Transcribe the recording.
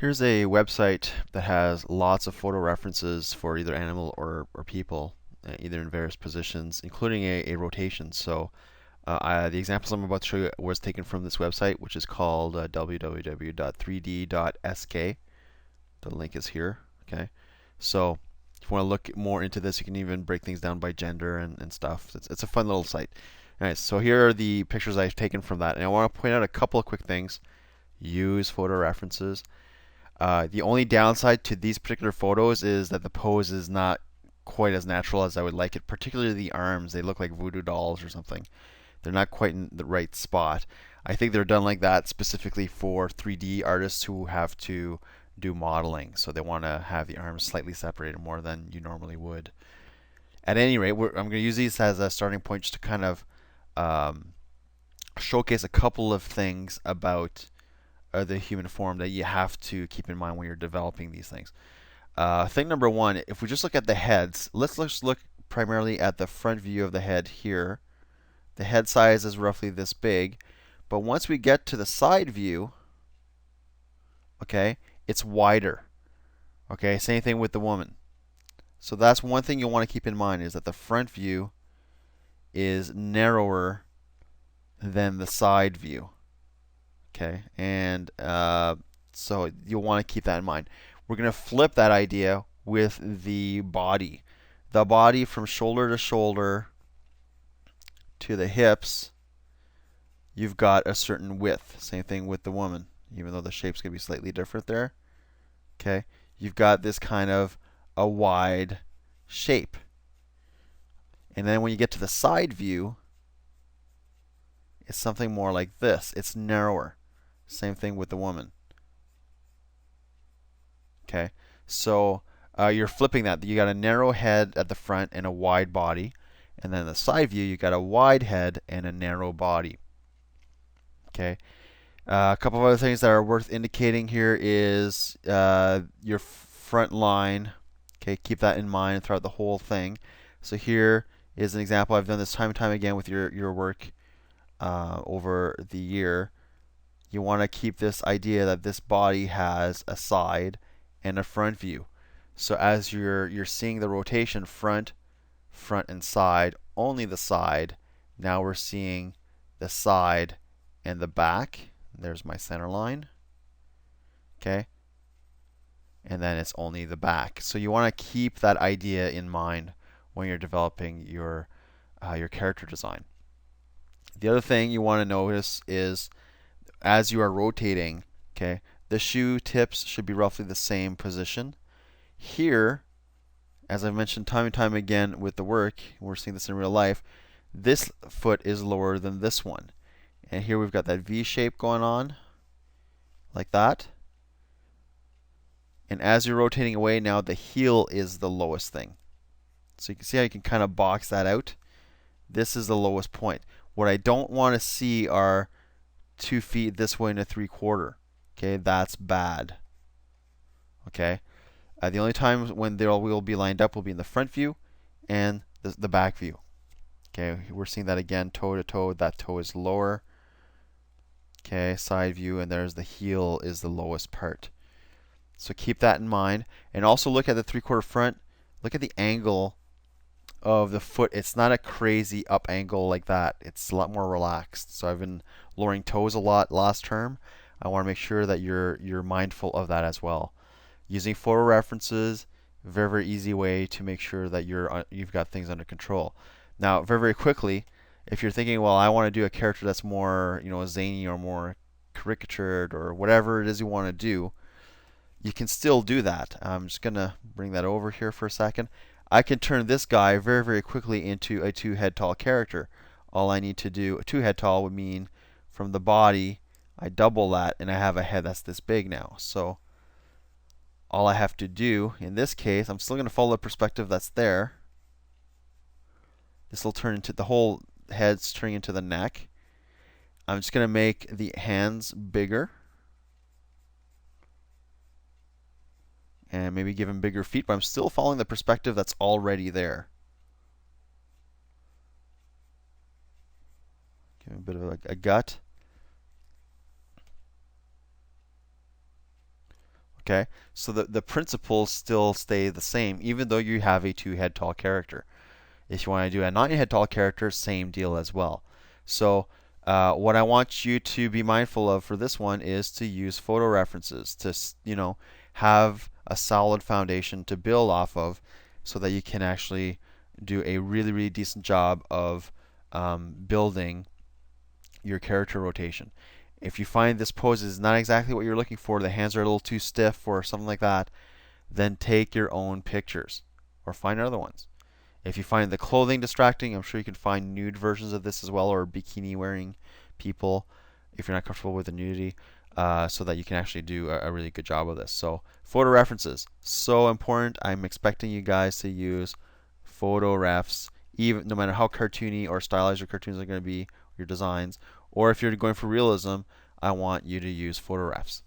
Here's a website that has lots of photo references for either animal or people, either in various positions, including a rotation. So the examples I'm about to show you was taken from this website, which is called www.3d.sk. The link is here. Okay, so if you want to look more into this, you can even break things down by gender and stuff. It's a fun little site. All right, so here are the pictures I've taken from that, and I want to point out a couple of quick things. Use photo references. The only downside to these particular photos is that the pose is not quite as natural as I would like it, particularly the arms. They look like voodoo dolls or something. They're not quite in the right spot. I think they're done like that specifically for 3D artists who have to do modeling. So they want to have the arms slightly separated more than you normally would. At any rate, I'm going to use these as a starting point just to kind of um, showcase a couple of things about the human form that you have to keep in mind when you're developing these things. Thing number one, if we just look at the heads, let's just look primarily at the front view of the head here. The head size is roughly this big, but once we get to the side view, okay, it's wider. Okay, same thing with the woman. So that's one thing you'll want to keep in mind is that the front view is narrower than the side view. Okay, and so you'll want to keep that in mind. We're going to flip that idea with the body. The body from shoulder to shoulder to the hips, you've got a certain width. Same thing with the woman, even though the shape's going to be slightly different there. Okay, you've got this kind of a wide shape. And then when you get to the side view, it's something more like this. It's narrower. Same thing with the woman. Okay, so you're flipping that. You got a narrow head at the front and a wide body, and then the side view you got a wide head and a narrow body. Okay, a couple of other things that are worth indicating here is your front line. Okay, keep that in mind throughout the whole thing. So here is an example. I've done this time and time again with your work over the year. You want to keep this idea that this body has a side and a front view. So as you're seeing the rotation front, front and side, only the side. Now we're seeing the side and the back. There's my center line. Okay? And then it's only the back. So you want to keep that idea in mind when you're developing your character design. The other thing you want to notice is as you are rotating, okay, the shoe tips should be roughly the same position. Here, as I've mentioned time and time again with the work, we're seeing this in real life, this foot is lower than this one. And here we've got that V shape going on, like that. And as you're rotating away, now the heel is the lowest thing. So you can see how you can kind of box that out. This is the lowest point. What I don't want to see are 2 feet this way and a 3/4. Okay, that's bad. Okay, the only times when they will be lined up will be in the front view and the back view. Okay, we're seeing that again, toe to toe. That toe is lower. Okay, side view, and there's the heel is the lowest part. So keep that in mind, and also look at the 3/4 front. Look at the angle of the foot. It's not a crazy up angle like that. It's a lot more relaxed. So I've been lowering toes a lot last term. I want to make sure that you're mindful of that as well. Using photo references, very easy way to make sure that you've got things under control. Now, very quickly, if you're thinking, well, I want to do a character that's more, zany or more caricatured or whatever it is you want to do, you can still do that. I'm just gonna bring that over here for a second. I can turn this guy very quickly into a 2 head tall character. All I need to do, a 2 head tall would mean from the body, I double that and I have a head that's this big now. So all I have to do in this case, I'm still going to follow the perspective that's there. This will turn into the whole head's turning into the neck. I'm just going to make the hands bigger. And maybe give him bigger feet, but I'm still following the perspective that's already there. Give him a bit of a gut. Okay, so the principles still stay the same, even though you have a 2 head tall character. If you want to do a 9 head tall character, same deal as well. So what I want you to be mindful of for this one is to use photo references to, have a solid foundation to build off of, so that you can actually do a really, really decent job of building your character rotation. If you find this pose is not exactly what you're looking for, the hands are a little too stiff or something like that, then take your own pictures or find other ones. If you find the clothing distracting, I'm sure you can find nude versions of this as well, or bikini wearing people if you're not comfortable with the nudity, so that you can actually do a really good job of this. So photo references, so important. I'm expecting you guys to use photo refs, even no matter how cartoony or stylized your cartoons are going to be, your designs, or if you're going for realism, I want you to use photo refs.